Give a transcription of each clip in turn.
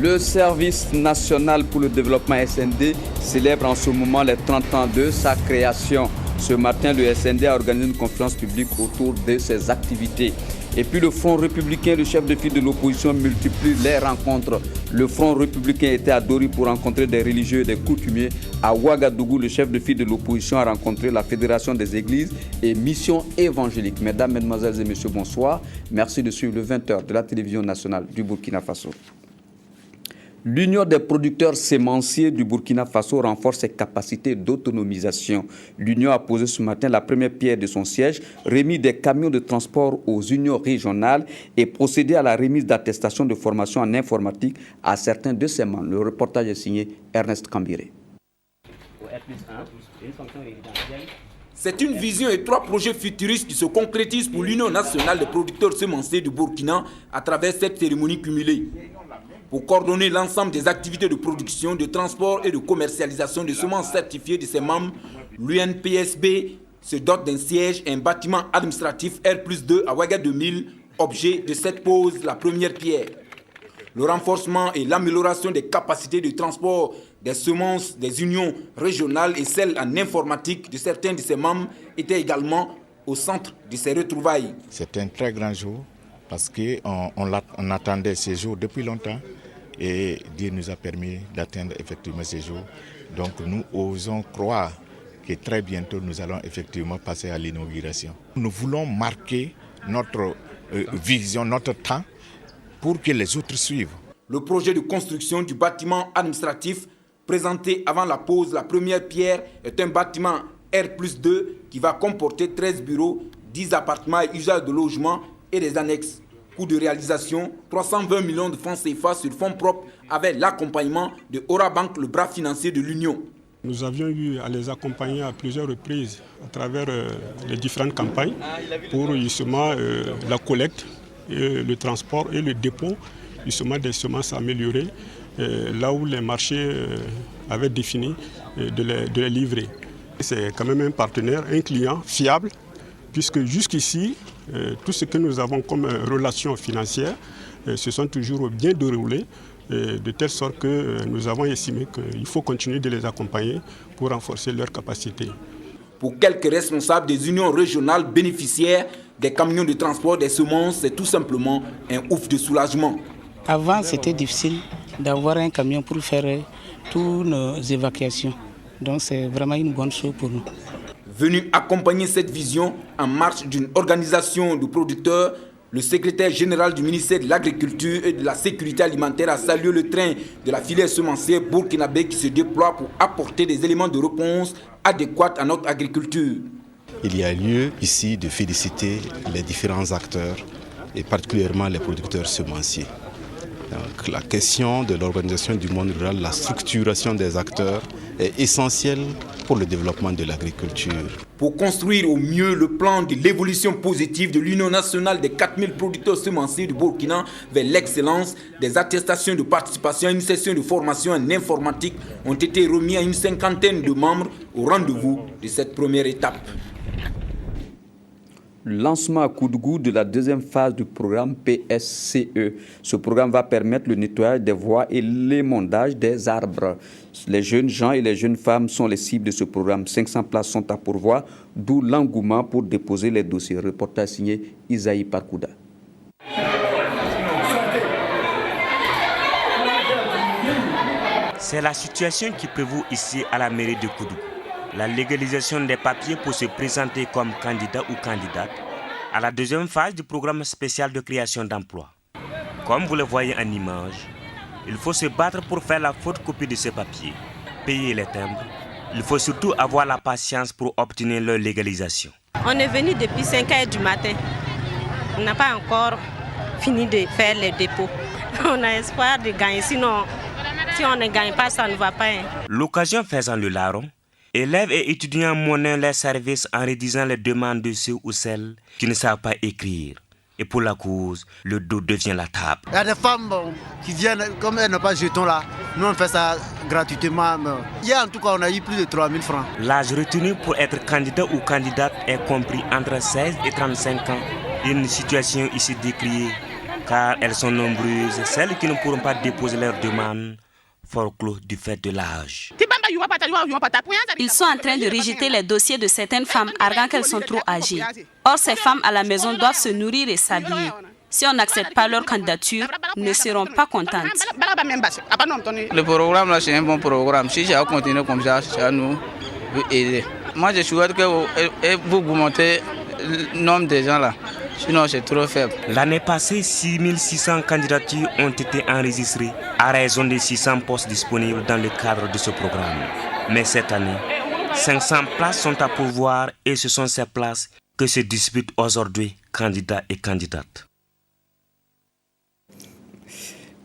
Le service national pour le développement SND célèbre en ce moment les 30 ans de sa création. Ce matin, le SND a organisé une conférence publique autour de ses activités. Et puis le Front républicain, le chef de file de l'opposition, multiplie les rencontres. Le Front républicain était à Dori pour rencontrer des religieux et des coutumiers. À Ouagadougou, le chef de file de l'opposition a rencontré la Fédération des églises et missions évangéliques. Mesdames, Mesdemoiselles et Messieurs, bonsoir. Merci de suivre le 20h de la télévision nationale du Burkina Faso. L'Union des producteurs sémenciers du Burkina Faso renforce ses capacités d'autonomisation. L'Union a posé ce matin la première pierre de son siège, remis des camions de transport aux unions régionales et procédé à la remise d'attestations de formation en informatique à certains de ses membres. Le reportage est signé Ernest Kambiré. C'est une vision et 3 projets futuristes qui se concrétisent pour l'Union nationale des producteurs semenciers du Burkina à travers cette cérémonie cumulée. Pour coordonner l'ensemble des activités de production, de transport et de commercialisation de semences certifiées de ses membres, l'UNPSB se dote d'un siège et un bâtiment administratif R+2 à Ouaga 2000, objet de cette pose, la première pierre. Le renforcement et l'amélioration des capacités de transport des semences des unions régionales et celles en informatique de certains de ses membres étaient également au centre de ces retrouvailles. C'est un très grand jour parce qu'on attendait ces jours depuis longtemps et Dieu nous a permis d'atteindre effectivement ces jours. Donc nous osons croire que très bientôt nous allons effectivement passer à l'inauguration. Nous voulons marquer notre vision, notre temps pour que les autres suivent. Le projet de construction du bâtiment administratif présenté avant la pose, la première pierre, est un bâtiment R+2 qui va comporter 13 bureaux, 10 appartements et usage de logement et des annexes. Coût de réalisation, 320 millions de francs CFA sur fonds propres avec l'accompagnement de Aura Bank, le bras financier de l'Union. Nous avions eu à les accompagner à plusieurs reprises à travers les différentes campagnes pour justement la collecte, le transport et le dépôt justement des semences améliorées là où les marchés avaient défini de les livrer. C'est quand même un partenaire, un client fiable puisque jusqu'ici, tout ce que nous avons comme relations financières se sont toujours bien déroulées, de telle sorte que nous avons estimé qu'il faut continuer de les accompagner pour renforcer leurs capacités. Pour quelques responsables des unions régionales bénéficiaires des camions de transport des semences, c'est tout simplement un ouf de soulagement. Avant, c'était difficile d'avoir un camion pour faire toutes nos évacuations. Donc c'est vraiment une bonne chose pour nous. Venu accompagner cette vision en marche d'une organisation de producteurs, le secrétaire général du ministère de l'Agriculture et de la Sécurité alimentaire a salué le train de la filière semencière burkinabé qui se déploie pour apporter des éléments de réponse adéquats à notre agriculture. Il y a lieu ici de féliciter les différents acteurs et particulièrement les producteurs semenciers. Donc, la question de l'organisation du monde rural, la structuration des acteurs est essentielle pour le développement de l'agriculture. Pour construire au mieux le plan de l'évolution positive de l'Union nationale des 4000 producteurs semenciers du Burkina vers l'excellence, des attestations de participation à une session de formation en informatique ont été remis à une 50aine de membres au rendez-vous de cette première étape. Lancement à Koudougou de la deuxième phase du programme PSCE. Ce programme va permettre le nettoyage des voies et l'émondage des arbres. Les jeunes gens et les jeunes femmes sont les cibles de ce programme. 500 places sont à pourvoir, d'où l'engouement pour déposer les dossiers. Reportage signé Isaïe Parkouda. C'est la situation qui prévaut ici à la mairie de Koudougou. La légalisation des papiers pour se présenter comme candidat ou candidate à la deuxième phase du programme spécial de création d'emplois. Comme vous le voyez en image, il faut se battre pour faire la photocopie de ces papiers, payer les timbres. Il faut surtout avoir la patience pour obtenir leur légalisation. On est venu depuis 5h du matin. On n'a pas encore fini de faire les dépôts. On a espoir de gagner, sinon si on ne gagne pas, ça ne va pas. L'occasion faisant le larron, élèves et étudiants monnaient leurs services en rédigeant les demandes de ceux ou celles qui ne savent pas écrire. Et pour la cause, le dos devient la table. Il y a des femmes qui viennent, comme elles n'ont pas de jetons là, nous on fait ça gratuitement. Hier en tout cas, on a eu plus de 3 000 francs. L'âge retenu pour être candidat ou candidate est compris entre 16 et 35 ans. Une situation ici décriée car elles sont nombreuses, celles qui ne pourront pas déposer leurs demandes, fort clos du fait de l'âge. Ils sont en train de rejeter les dossiers de certaines femmes, arguant qu'elles sont trop âgées. Or, ces femmes à la maison doivent se nourrir et s'habiller. Si on n'accepte pas leur candidature, ils ne seront pas contentes. Le programme là, c'est un bon programme. Si ça continue comme ça nous aider. Moi, je souhaite que vous augmentez le nombre de gens là. Sinon, c'est trop faible. L'année passée, 6600 candidatures ont été enregistrées à raison de 600 postes disponibles dans le cadre de ce programme. Mais cette année, 500 places sont à pourvoir et ce sont ces places que se disputent aujourd'hui candidats et candidates.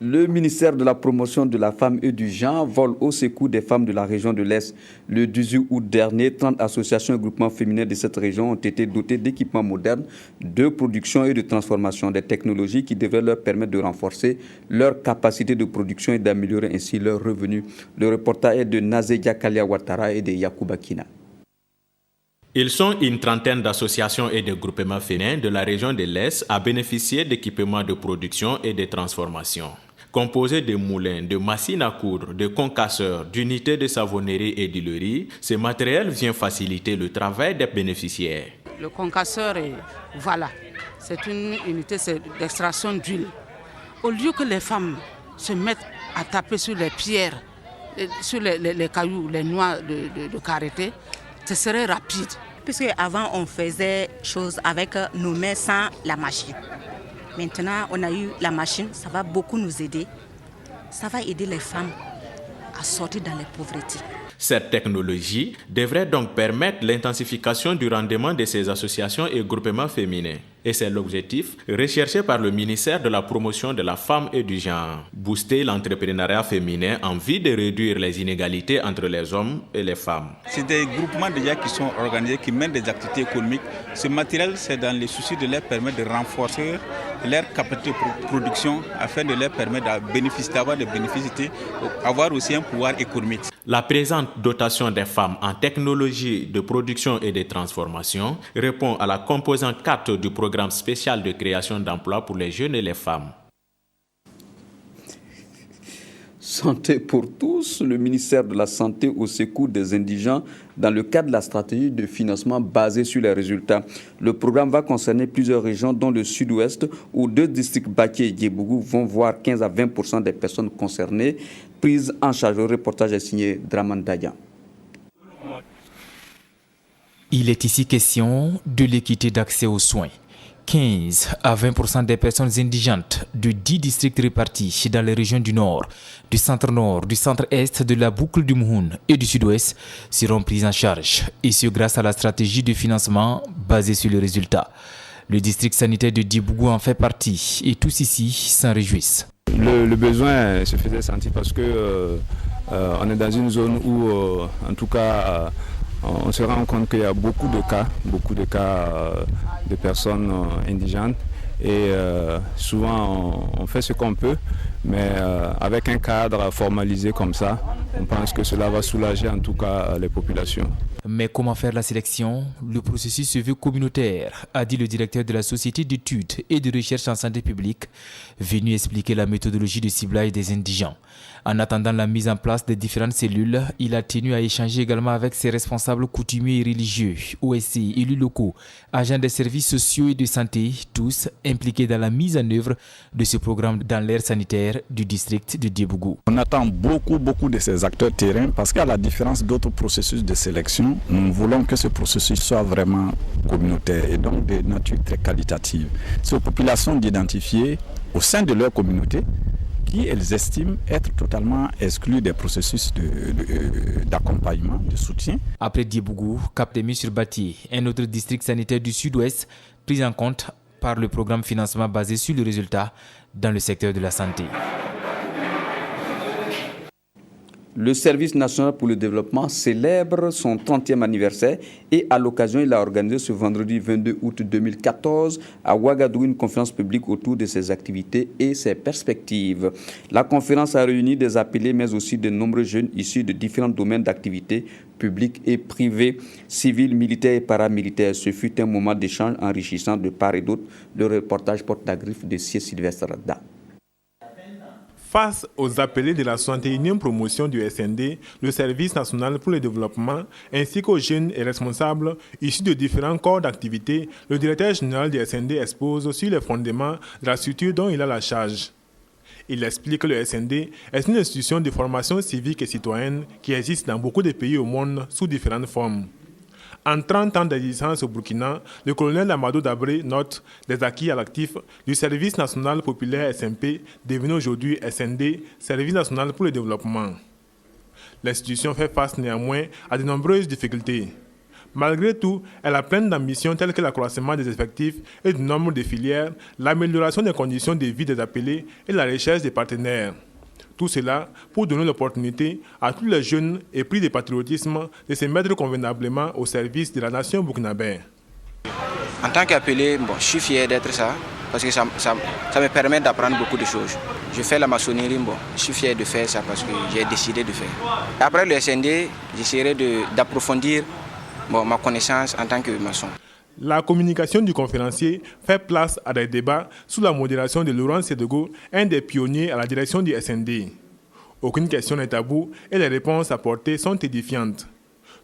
Le ministère de la Promotion de la Femme et du Genre vole au secours des femmes de la région de l'Est. Le 18 août dernier, 30 associations et groupements féminins de cette région ont été dotés d'équipements modernes de production et de transformation des technologies qui devraient leur permettre de renforcer leur capacité de production et d'améliorer ainsi leurs revenus. Le reportage est de Nazedia Kalia Ouattara et de Yacouba Kina. Ils sont une trentaine d'associations et de groupements féminins de la région de l'Est à bénéficier d'équipements de production et de transformation. Composé de moulins, de machines à coudre, de concasseurs, d'unités de savonnerie et d'huilerie, ce matériel vient faciliter le travail des bénéficiaires. Le concasseur, voilà, c'est une unité d'extraction d'huile. Au lieu que les femmes se mettent à taper sur les pierres, sur les cailloux, les noix de karité, ce serait rapide. Puisque avant on faisait choses avec nos mains sans la machine. Maintenant, on a eu la machine, ça va beaucoup nous aider. Ça va aider les femmes à sortir dans les pauvretés. Cette technologie devrait donc permettre l'intensification du rendement de ces associations et groupements féminins. Et c'est l'objectif recherché par le ministère de la Promotion de la Femme et du Genre. Booster l'entrepreneuriat féminin en vue de réduire les inégalités entre les hommes et les femmes. C'est des groupements déjà qui sont organisés, qui mènent des activités économiques. Ce matériel, c'est dans le souci de leur permettre de renforcer leur capacité de production afin de leur permettre d'avoir des bénéfices, avoir aussi un pouvoir économique. La présente dotation des femmes en technologie de production et de transformation répond à la composante 4 du programme spécial de création d'emplois pour les jeunes et les femmes. Santé pour tous, le ministère de la Santé au secours des indigents dans le cadre de la stratégie de financement basée sur les résultats. Le programme va concerner plusieurs régions, dont le sud-ouest, où 2 districts, Baké et Djébougou, vont voir 15 à 20% des personnes concernées prises en charge. Le reportage est signé Draman Daya. Il est ici question de l'équité d'accès aux soins. 15 à 20% des personnes indigentes de 10 districts répartis dans les régions du Nord, du Centre-Nord, du Centre-Est, de la boucle du Mouhoun et du Sud-Ouest seront prises en charge, et ce grâce à la stratégie de financement basée sur les résultats. Le district sanitaire de Djébougou en fait partie et tous ici s'en réjouissent. Le besoin se faisait sentir parce que on est dans une zone où, en tout cas, on se rend compte qu'il y a beaucoup de cas de personnes indigentes et souvent on fait ce qu'on peut, mais avec un cadre formalisé comme ça, on pense que cela va soulager en tout cas les populations. Mais comment faire la sélection? Le processus se veut communautaire, a dit le directeur de la Société d'études et de recherche en santé publique, venu expliquer la méthodologie de ciblage des indigents. En attendant la mise en place des différentes cellules, il a tenu à échanger également avec ses responsables coutumiers et religieux, OSC, élus locaux, agents des services sociaux et de santé, tous impliqués dans la mise en œuvre de ce programme dans l'ère sanitaire du district de Djébougou. On attend beaucoup de ces acteurs terrain parce qu'à la différence d'autres processus de sélection, nous voulons que ce processus soit vraiment communautaire et donc de nature très qualitative. C'est aux populations d'identifier au sein de leur communauté qui elles estiment être totalement exclues des processus d'accompagnement, de soutien. Après Djébougou, Cap-des-Murs-sur-Batié, un autre district sanitaire du sud-ouest, pris en compte par le programme financement basé sur le résultat dans le secteur de la santé. Le Service national pour le développement célèbre son 30e anniversaire et à l'occasion, il a organisé ce vendredi 22 août 2014 à Ouagadougou une conférence publique autour de ses activités et ses perspectives. La conférence a réuni des appelés mais aussi de nombreux jeunes issus de différents domaines d'activité publics et privés, civils, militaires et paramilitaires. Ce fut un moment d'échange enrichissant de part et d'autre. Le reportage porte la griffe de Sier Sylvestre Radda. Face aux appelés de la 61e promotion du SND, le Service national pour le développement, ainsi qu'aux jeunes et responsables issus de différents corps d'activité, le directeur général du SND expose sur les fondements de la structure dont il a la charge. Il explique que le SND est une institution de formation civique et citoyenne qui existe dans beaucoup de pays au monde sous différentes formes. En 30 ans d'existence au Burkina, le colonel Amadou Dabré note des acquis à l'actif du Service national populaire SMP, devenu aujourd'hui SND, Service national pour le développement. L'institution fait face néanmoins à de nombreuses difficultés. Malgré tout, elle a plein d'ambitions telles que l'accroissement des effectifs et du nombre de filières, l'amélioration des conditions de vie des appelés et la recherche des partenaires. Tout cela pour donner l'opportunité à tous les jeunes épris de patriotisme de se mettre convenablement au service de la nation burkinabé. En tant qu'appelé, je suis fier d'être ça, parce que ça me permet d'apprendre beaucoup de choses. Je fais la maçonnerie, je suis fier de faire ça parce que j'ai décidé de faire. Après le SND, j'essaierai d'approfondir ma connaissance en tant que maçon. La communication du conférencier fait place à des débats sous la modération de Laurent Sédego, un des pionniers à la direction du SND. Aucune question n'est tabou et les réponses apportées sont édifiantes.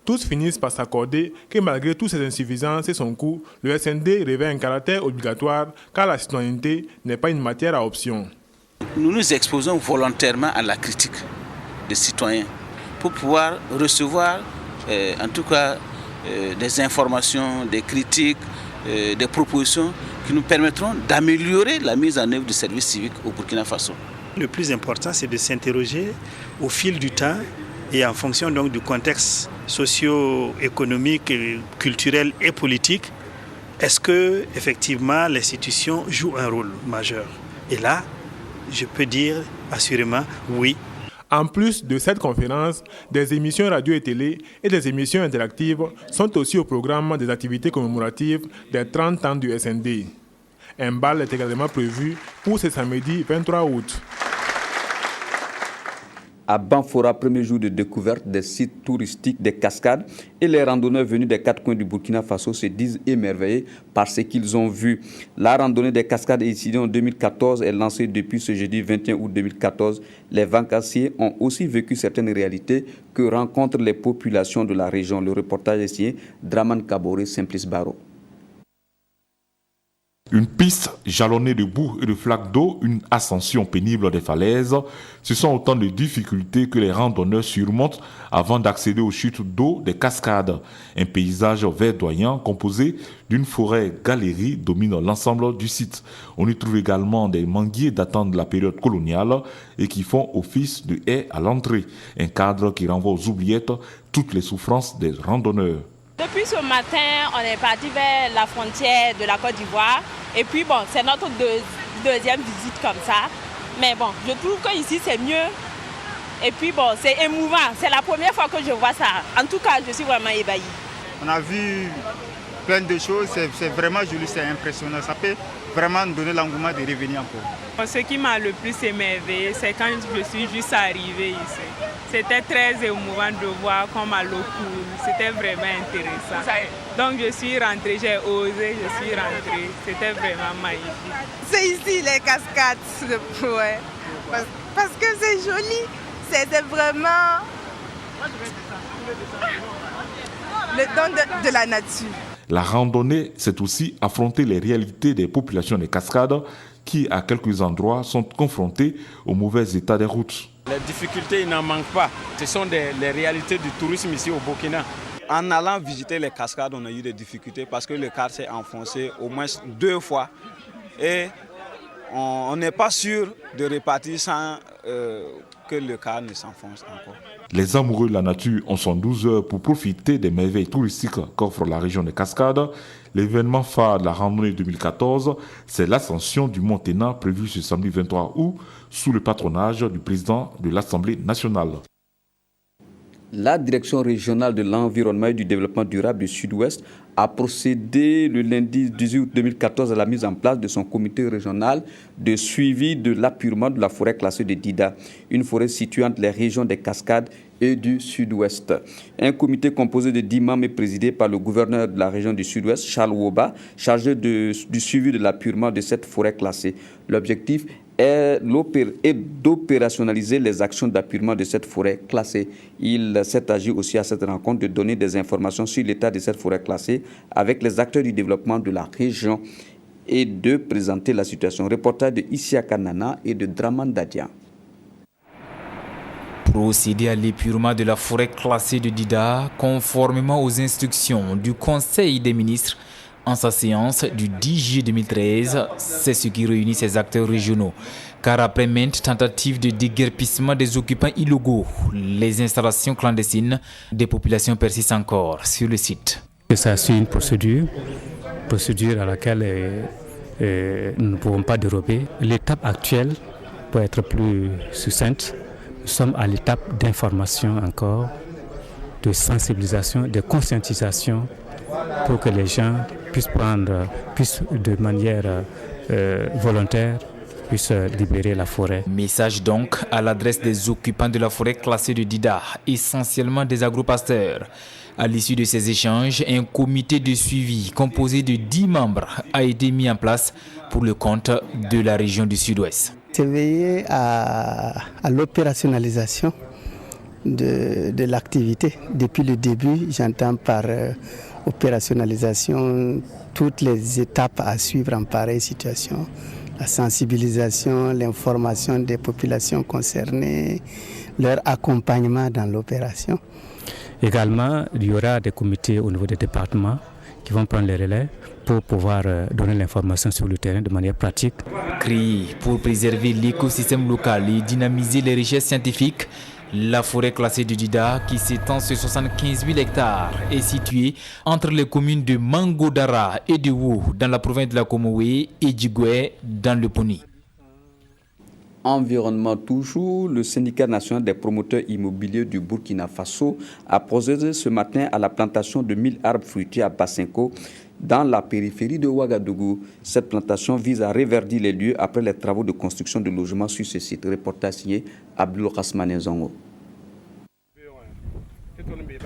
Tous finissent par s'accorder que malgré toutes ces insuffisances et son coût, le SND revêt un caractère obligatoire car la citoyenneté n'est pas une matière à option. Nous nous exposons volontairement à la critique des citoyens pour pouvoir recevoir, en tout cas, des informations, des critiques, des propositions qui nous permettront d'améliorer la mise en œuvre du service civique au Burkina Faso. Le plus important, c'est de s'interroger au fil du temps et en fonction donc, du contexte socio-économique, culturel et politique. Est-ce que effectivement l'institution joue un rôle majeur? Et là, je peux dire assurément oui. En plus de cette conférence, des émissions radio et télé et des émissions interactives sont aussi au programme des activités commémoratives des 30 ans du SND. Un bal est également prévu pour ce samedi 23 août. À Banfora, premier jour de découverte des sites touristiques des cascades et les randonneurs venus des quatre coins du Burkina Faso se disent émerveillés par ce qu'ils ont vu. La randonnée des cascades initiée en 2014 est lancée depuis ce jeudi 21 août 2014. Les vacanciers ont aussi vécu certaines réalités que rencontrent les populations de la région. Le reportage est signé Draman Kabore, Simplice Baro. Une piste jalonnée de boue et de flaques d'eau, une ascension pénible des falaises, ce sont autant de difficultés que les randonneurs surmontent avant d'accéder aux chutes d'eau des cascades. Un paysage verdoyant composé d'une forêt-galerie domine l'ensemble du site. On y trouve également des manguiers datant de la période coloniale et qui font office de haies à l'entrée. Un cadre qui renvoie aux oubliettes toutes les souffrances des randonneurs. Depuis ce matin, on est parti vers la frontière de la Côte d'Ivoire. Et puis bon, c'est notre deuxième visite comme ça. Mais bon, je trouve qu'ici c'est mieux. Et puis bon, c'est émouvant. C'est la première fois que je vois ça. En tout cas, je suis vraiment ébahie. On a vu plein de choses. C'est vraiment joli, c'est impressionnant. Ça peut vraiment nous donner l'engouement de revenir encore. Ce qui m'a le plus émerveillé, c'est quand je suis juste arrivée ici. C'était très émouvant de voir comme à l'eau coule. C'était vraiment intéressant. Donc je suis rentrée, j'ai osé, je suis rentrée. C'était vraiment magnifique. C'est ici les cascades, ouais. Parce que c'est joli. C'était vraiment le don de la nature. La randonnée, c'est aussi affronter les réalités des populations des cascades qui, à quelques endroits, sont confrontées au mauvais état des routes. Les difficultés, il n'en manque pas. Ce sont les réalités du tourisme ici au Burkina. En allant visiter les cascades, on a eu des difficultés parce que le car s'est enfoncé au moins 2 fois. Et on n'est pas sûr de repartir sans que le car ne s'enfonce encore. Les amoureux de la nature ont 112 heures pour profiter des merveilles touristiques qu'offre la région des Cascades. L'événement phare de la randonnée 2014, c'est l'ascension du Mont Ténat prévu ce samedi 23 août sous le patronage du président de l'Assemblée nationale. La direction régionale de l'environnement et du développement durable du Sud-Ouest a procédé le lundi 18 août 2014 à la mise en place de son comité régional de suivi de l'appurement de la forêt classée de Dida, une forêt située entre les régions des Cascades et du Sud-Ouest. Un comité composé de 10 membres est présidé par le gouverneur de la région du Sud-Ouest, Charles Woba, chargé du suivi de l'appurement de cette forêt classée. L'objectif est d'opérationnaliser les actions d'appurement de cette forêt classée. Il s'est agi aussi à cette rencontre de donner des informations sur l'état de cette forêt classée avec les acteurs du développement de la région et de présenter la situation. Reportage de Isia Kanana et de Draman Dadia. Procéder à l'épurement de la forêt classée de Dida conformément aux instructions du Conseil des ministres en sa séance du 10 juillet 2013, c'est ce qui réunit ces acteurs régionaux. Car après maintes tentatives de déguerpissement des occupants illégaux, les installations clandestines des populations persistent encore sur le site. Ça suit une procédure à laquelle nous ne pouvons pas déroger. L'étape actuelle, pour être plus succincte, nous sommes à l'étape d'information encore, de sensibilisation, de conscientisation pour que les gens puissent de manière volontaire, puissent libérer la forêt. Message donc à l'adresse des occupants de la forêt classée de Dida, essentiellement des agropasteurs. À l'issue de ces échanges, un comité de suivi composé de 10 membres a été mis en place pour le compte de la région du Sud-Ouest. C'est veiller à l'opérationnalisation de l'activité. Depuis le début, j'entends par opérationnalisation toutes les étapes à suivre en pareille situation. La sensibilisation, l'information des populations concernées, leur accompagnement dans l'opération. Également, il y aura des comités au niveau des départements qui vont prendre les relais pour pouvoir donner l'information sur le terrain de manière pratique. Créé pour préserver l'écosystème local et dynamiser les richesses scientifiques, la forêt classée de Dida, qui s'étend sur 75 000 hectares, est située entre les communes de Mangodara et de Wou dans la province de la Comoé et Djigoué dans le Poni. Environnement toujours, le syndicat national des promoteurs immobiliers du Burkina Faso a procédé ce matin à la plantation de 1000 arbres fruitiers à Bassinko dans la périphérie de Ouagadougou. Cette plantation vise à reverdir les lieux après les travaux de construction de logements sur ce site. Reportage signé Abdul Rasmane Zongo.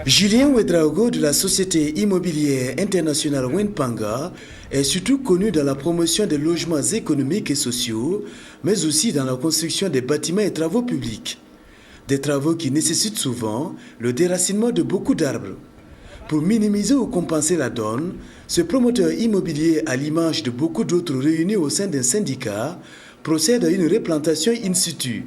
Julien Ouedraogo de la société immobilière internationale Wenpanga est surtout connu dans la promotion des logements économiques et sociaux, mais aussi dans la construction des bâtiments et travaux publics. Des travaux qui nécessitent souvent le déracinement de beaucoup d'arbres. Pour minimiser ou compenser la donne, ce promoteur immobilier, à l'image de beaucoup d'autres réunis au sein d'un syndicat, procède à une replantation in situ.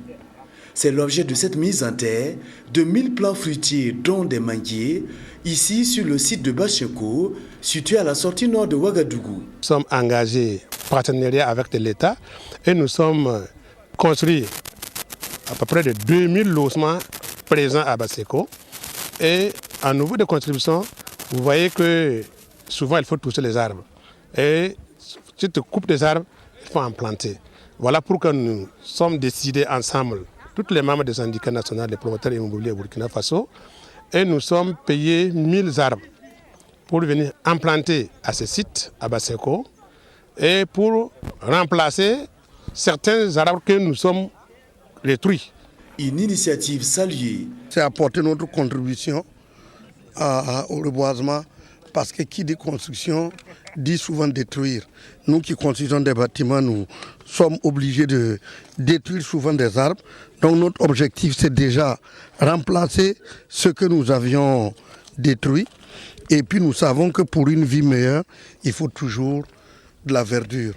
C'est l'objet de cette mise en terre de 1000 plants fruitiers, dont des manguiers, ici sur le site de Bacheko, situé à la sortie nord de Ouagadougou. Nous sommes engagés en partenariat avec l'État et nous sommes construits à peu près de 2000 logements présents à Bacheko. Et en niveau de contribution, vous voyez que souvent il faut toucher les arbres. Et si tu coupes des arbres, il faut en planter. Voilà pourquoi nous sommes décidés ensemble, tous les membres du syndicat national des promoteurs immobiliers au Burkina Faso, et nous sommes payés 1000 arbres pour venir implanter à ce site, à Baseko, et pour remplacer certains arbres que nous sommes détruits. Une initiative saluée. C'est apporter notre contribution au reboisement, parce que qui dit construction dit souvent détruire. Nous qui construisons des bâtiments, nous sommes obligés de détruire souvent des arbres. Donc notre objectif, c'est déjà remplacer ce que nous avions détruit. Et puis nous savons que pour une vie meilleure, il faut toujours de la verdure.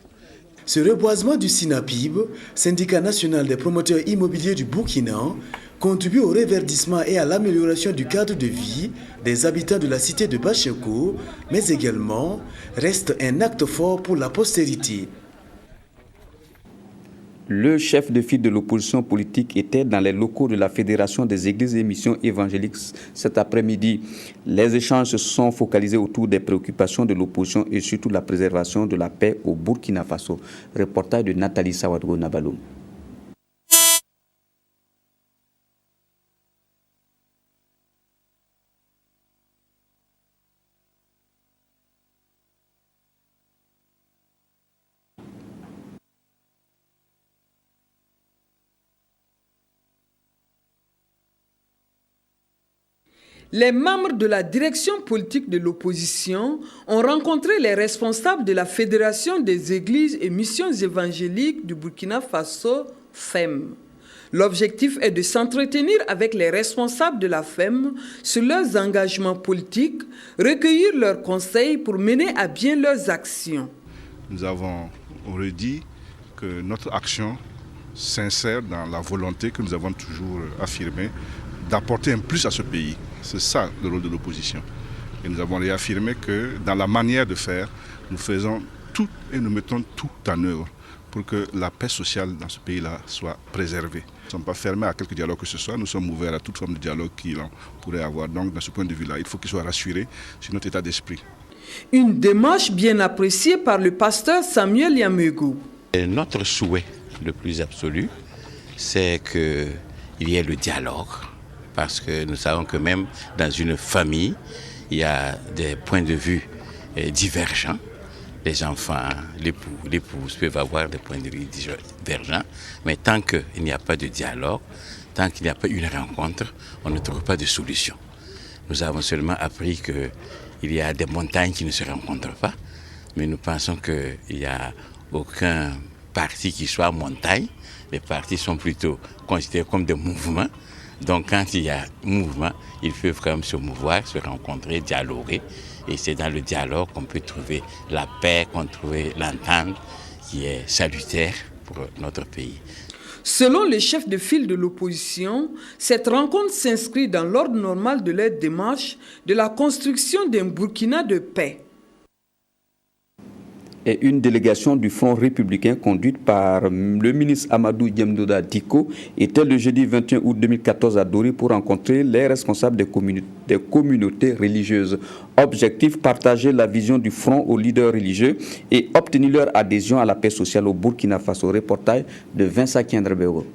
Ce reboisement du SINAPIB, syndicat national des promoteurs immobiliers du Burkina, contribue au reverdissement et à l'amélioration du cadre de vie des habitants de la cité de Bacheko, mais également reste un acte fort pour la postérité. Le chef de file de l'opposition politique était dans les locaux de la Fédération des Églises et Missions évangéliques cet après-midi. Les échanges se sont focalisés autour des préoccupations de l'opposition et surtout la préservation de la paix au Burkina Faso. Reportage de Nathalie Sawadgo Nabaloum. Les membres de la direction politique de l'opposition ont rencontré les responsables de la Fédération des Églises et Missions évangéliques du Burkina Faso, FEM. L'objectif est de s'entretenir avec les responsables de la FEM sur leurs engagements politiques, recueillir leurs conseils pour mener à bien leurs actions. Nous avons redit que notre action s'insère dans la volonté que nous avons toujours affirmée d'apporter un plus à ce pays. C'est ça le rôle de l'opposition. Et nous avons réaffirmé que dans la manière de faire, nous faisons tout et nous mettons tout en œuvre pour que la paix sociale dans ce pays-là soit préservée. Nous ne sommes pas fermés à quelque dialogue que ce soit, nous sommes ouverts à toute forme de dialogue qu'il pourrait avoir. Donc, dans ce point de vue-là, il faut qu'il soit rassuré sur notre état d'esprit. Une démarche bien appréciée par le pasteur Samuel Yamego. Notre souhait le plus absolu, c'est qu'il y ait le dialogue. Parce que nous savons que même dans une famille, il y a des points de vue divergents. Les enfants, l'épouse peuvent avoir des points de vue divergents. Mais tant qu'il n'y a pas de dialogue, tant qu'il n'y a pas une rencontre, on ne trouve pas de solution. Nous avons seulement appris qu'il y a des montagnes qui ne se rencontrent pas. Mais nous pensons qu'il n'y a aucun parti qui soit montagne. Les partis sont plutôt considérés comme des mouvements. Donc quand il y a mouvement, ils peuvent quand même se mouvoir, se rencontrer, dialoguer. Et c'est dans le dialogue qu'on peut trouver la paix, qu'on peut trouver l'entente qui est salutaire pour notre pays. Selon les chefs de file de l'opposition, cette rencontre s'inscrit dans l'ordre normal de leur démarche de la construction d'un Burkina de paix. Et une délégation du Front républicain conduite par le ministre Amadou Diemdoda Diko était le jeudi 21 août 2014 à Dori pour rencontrer les responsables des communautés religieuses. Objectif, partager la vision du Front aux leaders religieux et obtenir leur adhésion à la paix sociale au Burkina Faso. Reportage de Vincent Kiendrebego.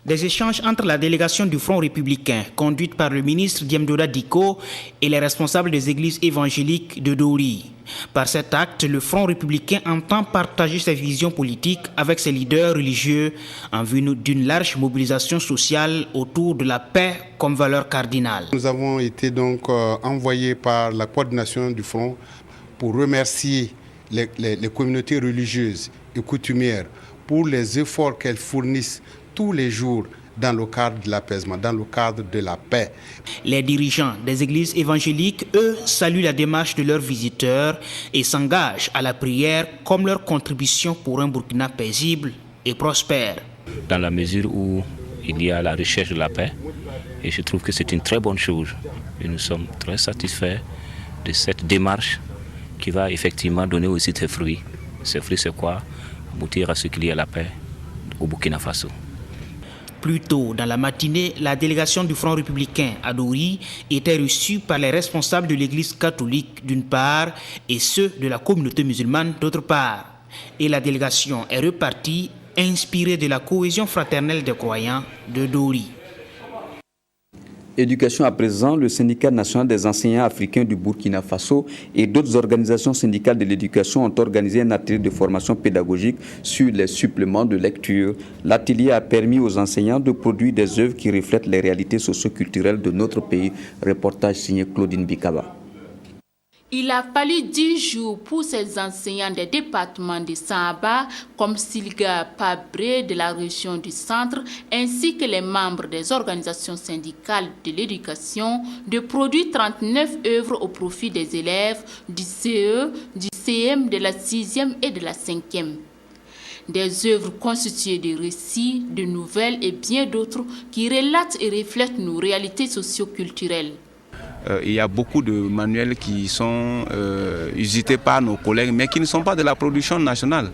Des échanges entre la délégation du Front républicain, conduite par le ministre Diemdoda Diko, et les responsables des églises évangéliques de Dori. Par cet acte, le Front républicain entend partager sa vision politique avec ses leaders religieux en vue d'une large mobilisation sociale autour de la paix comme valeur cardinale. Nous avons été donc envoyés par la coordination du Front pour remercier les communautés religieuses et coutumières pour les efforts qu'elles fournissent tous les jours dans le cadre de l'apaisement, dans le cadre de la paix. Les dirigeants des églises évangéliques, eux, saluent la démarche de leurs visiteurs et s'engagent à la prière comme leur contribution pour un Burkina paisible et prospère. Dans la mesure où il y a la recherche de la paix, et je trouve que c'est une très bonne chose. Et nous sommes très satisfaits de cette démarche qui va effectivement donner aussi ses fruits. Ces fruits, c'est quoi? Aboutir à ce qu'il y ait la paix au Burkina Faso. Plus tôt dans la matinée, la délégation du Front républicain à Dori était reçue par les responsables de l'Église catholique d'une part et ceux de la communauté musulmane d'autre part. Et la délégation est repartie inspirée de la cohésion fraternelle des croyants de Dori. Éducation à présent, le syndicat national des enseignants africains du Burkina Faso et d'autres organisations syndicales de l'éducation ont organisé un atelier de formation pédagogique sur les suppléments de lecture. L'atelier a permis aux enseignants de produire des œuvres qui reflètent les réalités socio-culturelles de notre pays. Reportage signé Claudine Bikaba. Il a fallu 10 jours pour ces enseignants des départements de Samba, comme Silga Pabré de la région du centre, ainsi que les membres des organisations syndicales de l'éducation, de produire 39 œuvres au profit des élèves du CE, du CM, de la 6e et de la 5e. Des œuvres constituées de récits, de nouvelles et bien d'autres qui relatent et reflètent nos réalités socio-culturelles. Il y a beaucoup de manuels qui sont usités par nos collègues, mais qui ne sont pas de la production nationale.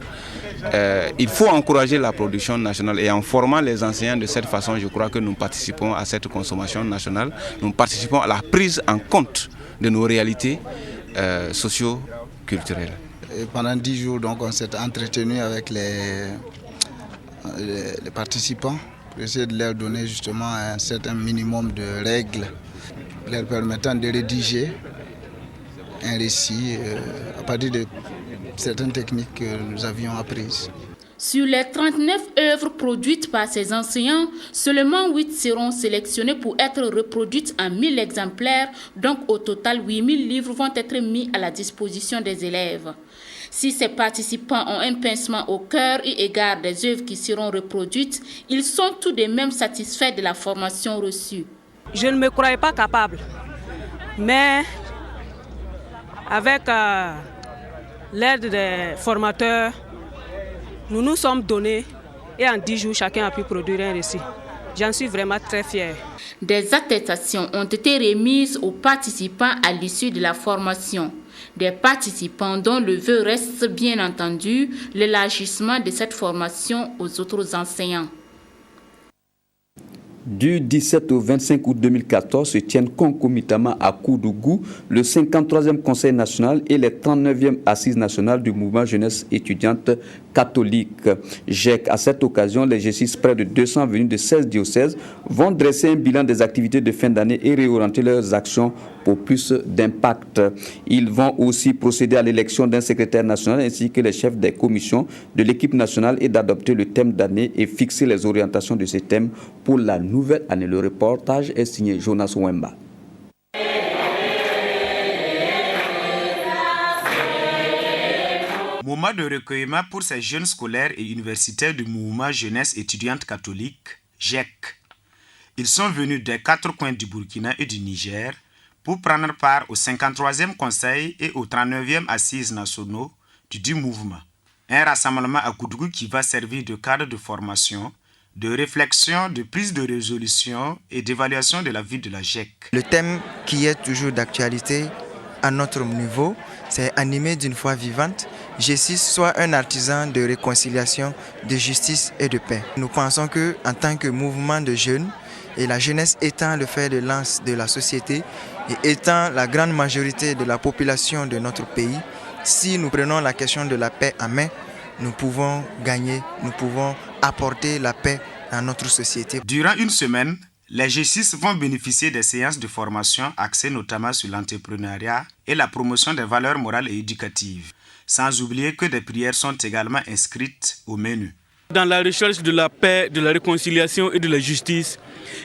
Il faut encourager la production nationale et en formant les enseignants de cette façon, je crois que nous participons à cette consommation nationale, nous participons à la prise en compte de nos réalités socio-culturelles. Pendant 10 jours, donc, on s'est entretenu avec les participants pour essayer de leur donner justement un certain minimum de règles leur permettant de rédiger un récit à partir de certaines techniques que nous avions apprises. Sur les 39 œuvres produites par ces enseignants, seulement 8 seront sélectionnées pour être reproduites en 1000 exemplaires, donc au total 8000 livres vont être mis à la disposition des élèves. Si ces participants ont un pincement au cœur eu égard des œuvres qui seront reproduites, ils sont tout de même satisfaits de la formation reçue. Je ne me croyais pas capable, mais avec l'aide des formateurs, nous nous sommes donnés et en 10 jours, chacun a pu produire un récit. J'en suis vraiment très fière. Des attestations ont été remises aux participants à l'issue de la formation. Des participants dont le vœu reste bien entendu l'élargissement de cette formation aux autres enseignants. Du 17 au 25 août 2014 se tiennent concomitamment à Koudougou le 53e Conseil national et les 39e Assises nationales du mouvement jeunesse étudiante catholique. GEC. À cette occasion, les G6, près de 200 venus de 16 diocèses, vont dresser un bilan des activités de fin d'année et réorienter leurs actions pour plus d'impact. Ils vont aussi procéder à l'élection d'un secrétaire national ainsi que les chefs des commissions de l'équipe nationale et d'adopter le thème d'année et fixer les orientations de ces thèmes pour la nouvelle année. Le reportage est signé Jonas Wemba. Moment de recueillement pour ces jeunes scolaires et universitaires du mouvement jeunesse étudiante catholique, GEC. Ils sont venus des 4 coins du Burkina et du Niger pour prendre part au 53e Conseil et aux 39e Assises nationaux du mouvement. Un rassemblement à Koudougou qui va servir de cadre de formation, de réflexion, de prise de résolution et d'évaluation de la vie de la GEC. Le thème qui est toujours d'actualité à notre niveau, c'est animé d'une foi vivante. G6 soit un artisan de réconciliation, de justice et de paix. Nous pensons qu'en tant que mouvement de jeunes, et la jeunesse étant le fer de lance de la société et étant la grande majorité de la population de notre pays, si nous prenons la question de la paix en main, nous pouvons gagner, nous pouvons apporter la paix à notre société. Durant une semaine, les G6 vont bénéficier des séances de formation axées notamment sur l'entrepreneuriat et la promotion des valeurs morales et éducatives, sans oublier que des prières sont également inscrites au menu. Dans la recherche de la paix, de la réconciliation et de la justice,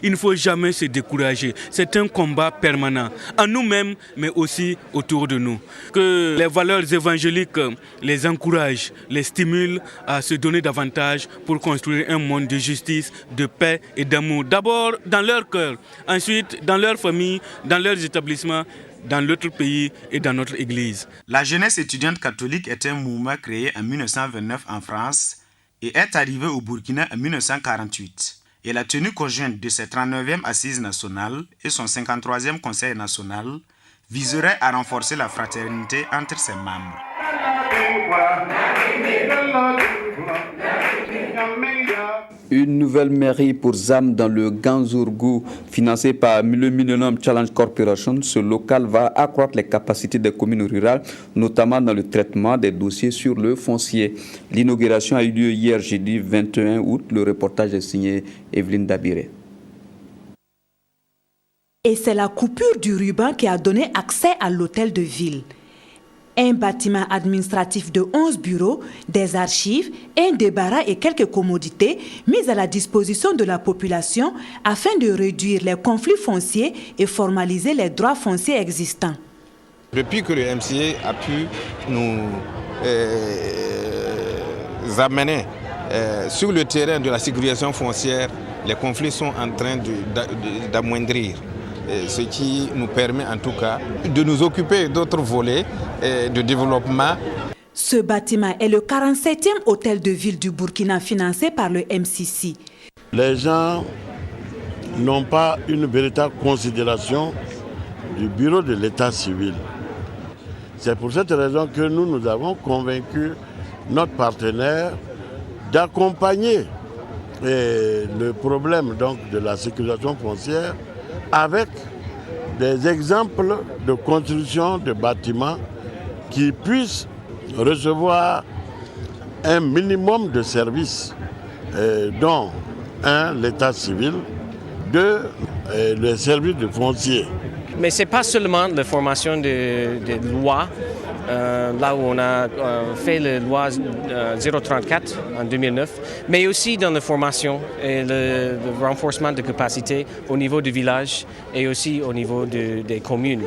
il ne faut jamais se décourager. C'est un combat permanent, en nous-mêmes, mais aussi autour de nous. Que les valeurs évangéliques les encouragent, les stimulent à se donner davantage pour construire un monde de justice, de paix et d'amour. D'abord dans leur cœur, ensuite dans leur famille, dans leurs établissements, dans notre pays et dans notre Église. La jeunesse étudiante catholique est un mouvement créé en 1929 en France et est arrivé au Burkina en 1948. Et la tenue conjointe de ses 39e Assises nationales et son 53e Conseil national viserait à renforcer la fraternité entre ses membres. Une nouvelle mairie pour ZAM dans le Ganzourgou, financée par le Millennium Challenge Corporation. Ce local va accroître les capacités des communes rurales, notamment dans le traitement des dossiers sur le foncier. L'inauguration a eu lieu hier jeudi 21 août. Le reportage est signé Evelyne Dabiré. Et c'est la coupure du ruban qui a donné accès à l'hôtel de ville. Un bâtiment administratif de 11 bureaux, des archives, un débarras et quelques commodités mises à la disposition de la population afin de réduire les conflits fonciers et formaliser les droits fonciers existants. Depuis que le MCA a pu nous amener sur le terrain de la sécurisation foncière, les conflits sont en train d'amoindrir. Ce qui nous permet en tout cas de nous occuper d'autres volets de développement. Ce bâtiment est le 47e hôtel de ville du Burkina financé par le MCC. Les gens n'ont pas une véritable considération du bureau de l'état civil. C'est pour cette raison que nous avons convaincu notre partenaire d'accompagner le problème donc, de la sécurisation foncière avec des exemples de construction de bâtiments qui puissent recevoir un minimum de services, dont un, l'état civil, deux, le service de foncier. Mais ce n'est pas seulement la formation de lois là où on a fait la loi 034 en 2009, mais aussi dans la formation et le renforcement de capacité au niveau du village et aussi au niveau des communes.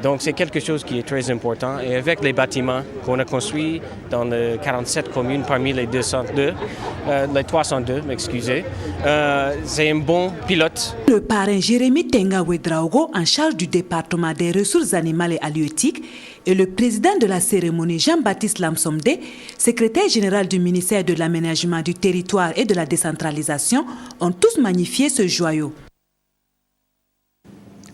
Donc c'est quelque chose qui est très important et avec les bâtiments qu'on a construits dans les 47 communes parmi les 302, c'est un bon pilote. Le parrain Jérémy Tenga Ouedraogo, en charge du département des ressources animales et halieutiques, et le président de la cérémonie Jean-Baptiste Lamsomde, secrétaire général du ministère de l'aménagement du territoire et de la décentralisation, ont tous magnifié ce joyau.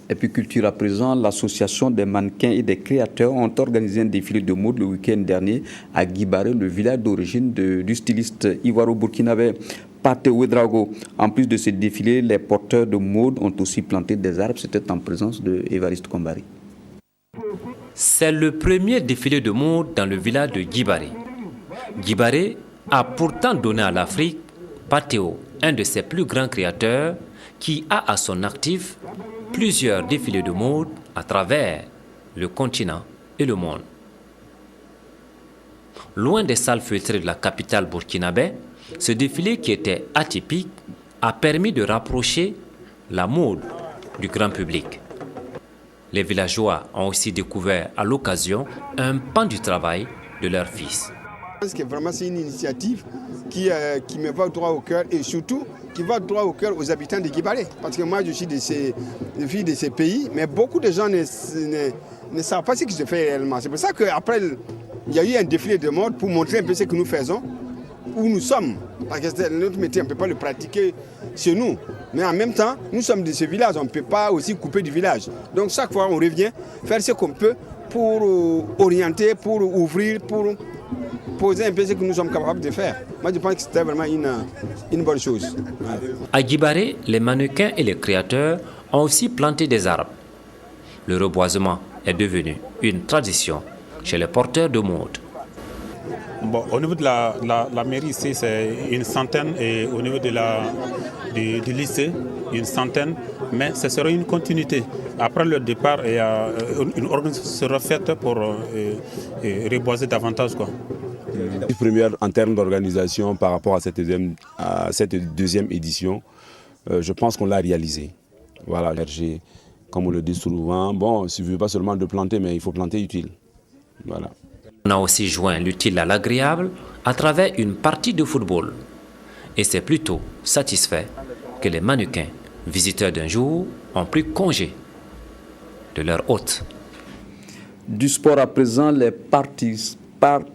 Et puis culture à présent, l'association des mannequins et des créateurs ont organisé un défilé de mode le week-end dernier à Guibaré, le village d'origine du styliste ivoiro-burkinabé Pathé Ouedraogo. En plus de ce défilé, les porteurs de mode ont aussi planté des arbres. C'était en présence de Évariste Kombari. C'est le premier défilé de mode dans le village de Guibaré. Guibaré a pourtant donné à l'Afrique Pathéo, un de ses plus grands créateurs, qui a à son actif plusieurs défilés de mode à travers le continent et le monde. Loin des salles feutrées de la capitale burkinabé, ce défilé qui était atypique a permis de rapprocher la mode du grand public. Les villageois ont aussi découvert à l'occasion un pan du travail de leur fils. Je pense que vraiment c'est une initiative qui me va droit au cœur et surtout qui va droit au cœur aux habitants de Guibaré. Parce que moi je suis de ces pays, mais beaucoup de gens ne savent pas ce qui se fait réellement. C'est pour ça qu'après il y a eu un défilé de mode pour montrer un peu ce que nous faisons, où nous sommes. Parce que notre métier, on ne peut pas le pratiquer chez nous. Mais en même temps, nous sommes de ce village, on ne peut pas aussi couper du village. Donc chaque fois, on revient faire ce qu'on peut pour orienter, pour ouvrir, pour poser un peu ce que nous sommes capables de faire. Moi, je pense que c'était vraiment une bonne chose. Ouais. À Guibaré, les mannequins et les créateurs ont aussi planté des arbres. Le reboisement est devenu une tradition chez les porteurs de mode. Bon, au niveau de la mairie ici, c'est une centaine et au niveau du lycée, une centaine, mais ce sera une continuité. Après le départ, une organisation sera faite pour reboiser davantage, quoi. Une première en termes d'organisation par rapport à cette deuxième édition, je pense qu'on l'a réalisé. Voilà, comme on le dit souvent, bon, il ne suffit pas seulement de planter, mais il faut planter utile. Voilà. On a aussi joint l'utile à l'agréable à travers une partie de football. Et c'est plutôt satisfait que les mannequins, visiteurs d'un jour, ont pris congé de leur hôte. Du sport à présent, les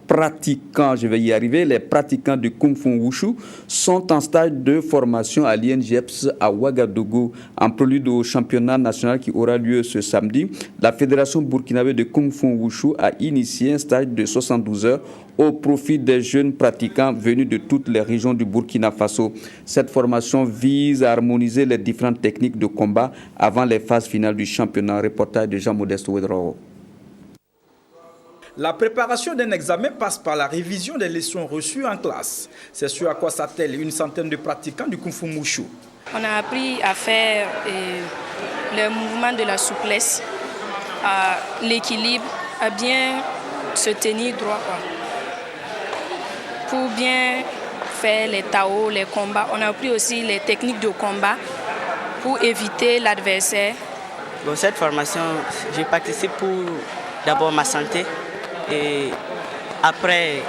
pratiquants, je vais y arriver, les pratiquants du Kung Fu Wushu sont en stage de formation à l'INGEPS à Ouagadougou, en prélude au championnat national qui aura lieu ce samedi. La Fédération burkinabé de Kung Fu Wushu a initié un stage de 72 heures au profit des jeunes pratiquants venus de toutes les régions du Burkina Faso. Cette formation vise à harmoniser les différentes techniques de combat avant les phases finales du championnat. Reportage de Jean-Modeste Ouedraogo. La préparation d'un examen passe par la révision des leçons reçues en classe. C'est ce à quoi s'attellent une centaine de pratiquants du Kung Fu Wushu. On a appris à faire le mouvement de la souplesse, l'équilibre, à bien se tenir droit. Pour bien faire les Tao, les combats, on a appris aussi les techniques de combat pour éviter l'adversaire. Dans cette formation, je participe pour d'abord ma santé. Et après,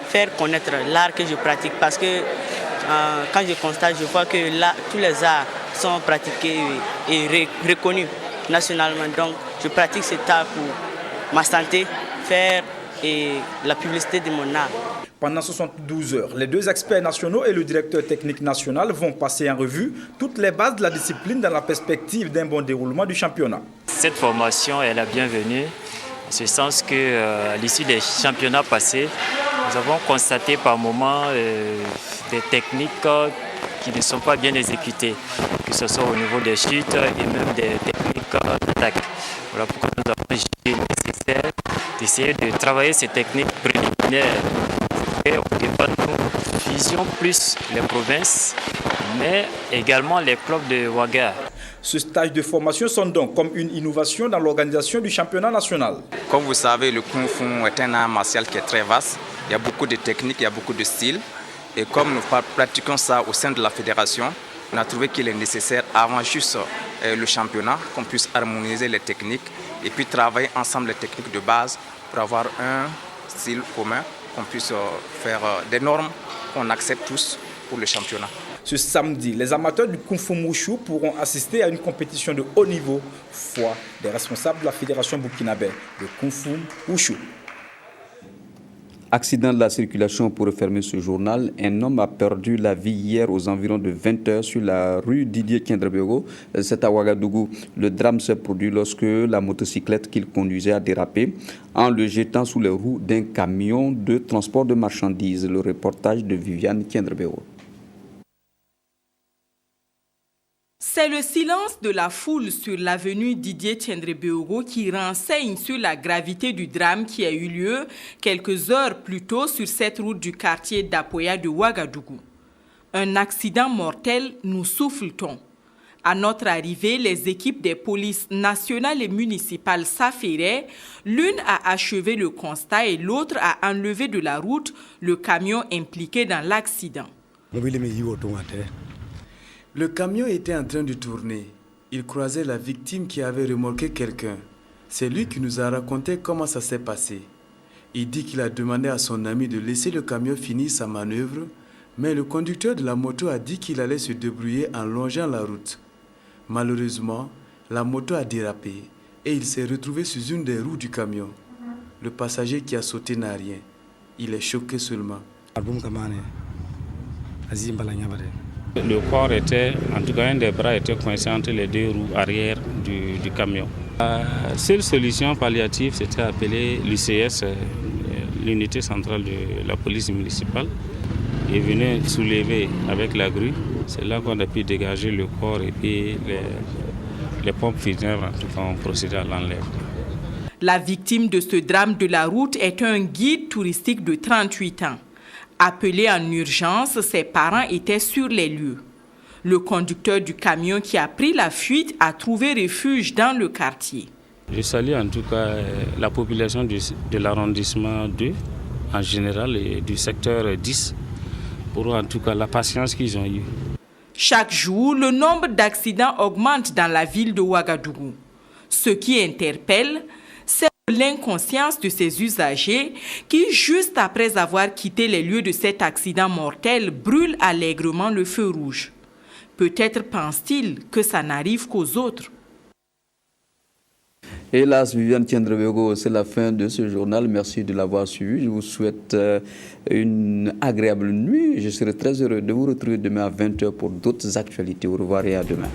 faire connaître l'art que je pratique. Parce que quand je constate, je vois que là, tous les arts sont pratiqués et reconnus nationalement. Donc, je pratique cet art pour ma santé, faire la publicité de mon art. Pendant 72 heures, les deux experts nationaux et le directeur technique national vont passer en revue toutes les bases de la discipline dans la perspective d'un bon déroulement du championnat. Cette formation est la bienvenue. En ce sens qu'à l'issue des championnats passés, nous avons constaté par moments des techniques qui ne sont pas bien exécutées, que ce soit au niveau des chutes et même des techniques d'attaque. Voilà pourquoi nous avons jugé nécessaire d'essayer de travailler ces techniques préliminaires. Et au départ, nous visions plus les provinces, mais également les clubs de Ouaga. Ce stage de formation sonne donc comme une innovation dans l'organisation du championnat national. Comme vous savez, le Kung Fu est un art martial qui est très vaste. Il y a beaucoup de techniques, il y a beaucoup de styles. Et comme nous pratiquons ça au sein de la fédération, on a trouvé qu'il est nécessaire, avant juste le championnat, qu'on puisse harmoniser les techniques et puis travailler ensemble les techniques de base pour avoir un style commun, qu'on puisse faire des normes qu'on accepte tous pour le championnat. Ce samedi, les amateurs du Kung Fu Wushu pourront assister à une compétition de haut niveau, foi des responsables de la fédération burkinabé de Kung Fu Wushu. Accident de la circulation pour refermer ce journal. Un homme a perdu la vie hier aux environs de 20h sur la rue Didier Kendrebego. C'est à Ouagadougou. Le drame s'est produit lorsque la motocyclette qu'il conduisait a dérapé en le jetant sous les roues d'un camion de transport de marchandises. Le reportage de Viviane Kendrebego. C'est le silence de la foule sur l'avenue Didier Kendrebego qui renseigne sur la gravité du drame qui a eu lieu quelques heures plus tôt sur cette route du quartier d'Apoya de Ouagadougou. Un accident mortel, nous souffle-t-on. À notre arrivée, les équipes des polices nationales et municipales s'affairaient. L'une a achevé le constat et l'autre a enlevé de la route le camion impliqué dans l'accident. Le camion était en train de tourner. Il croisait la victime qui avait remorqué quelqu'un. C'est lui qui nous a raconté comment ça s'est passé. Il dit qu'il a demandé à son ami de laisser le camion finir sa manœuvre, mais le conducteur de la moto a dit qu'il allait se débrouiller en longeant la route. Malheureusement, la moto a dérapé et il s'est retrouvé sur une des roues du camion. Le passager qui a sauté n'a rien. Il est choqué seulement. Le corps était, en tout cas un des bras était coincé entre les deux roues arrière du camion. La seule solution palliative, c'était appeler l'UCS, l'unité centrale de la police municipale. Il est venu soulever avec la grue. C'est là qu'on a pu dégager le corps et puis les pompes funèbres en tout cas ont procédé à l'enlèvement. La victime de ce drame de la route est un guide touristique de 38 ans. Appelé en urgence, ses parents étaient sur les lieux. Le conducteur du camion qui a pris la fuite a trouvé refuge dans le quartier. Je salue en tout cas la population de l'arrondissement 2 en général et du secteur 10 pour en tout cas la patience qu'ils ont eue. Chaque jour, le nombre d'accidents augmente dans la ville de Ouagadougou. Ce qui interpelle, c'est l'inconscience de ces usagers qui, juste après avoir quitté les lieux de cet accident mortel, brûlent allègrement le feu rouge. Peut-être pense-t-il que ça n'arrive qu'aux autres. Hélas, Viviane Kendrebego, c'est la fin de ce journal. Merci de l'avoir suivi. Je vous souhaite une agréable nuit. Je serai très heureux de vous retrouver demain à 20h pour d'autres actualités. Au revoir et à demain.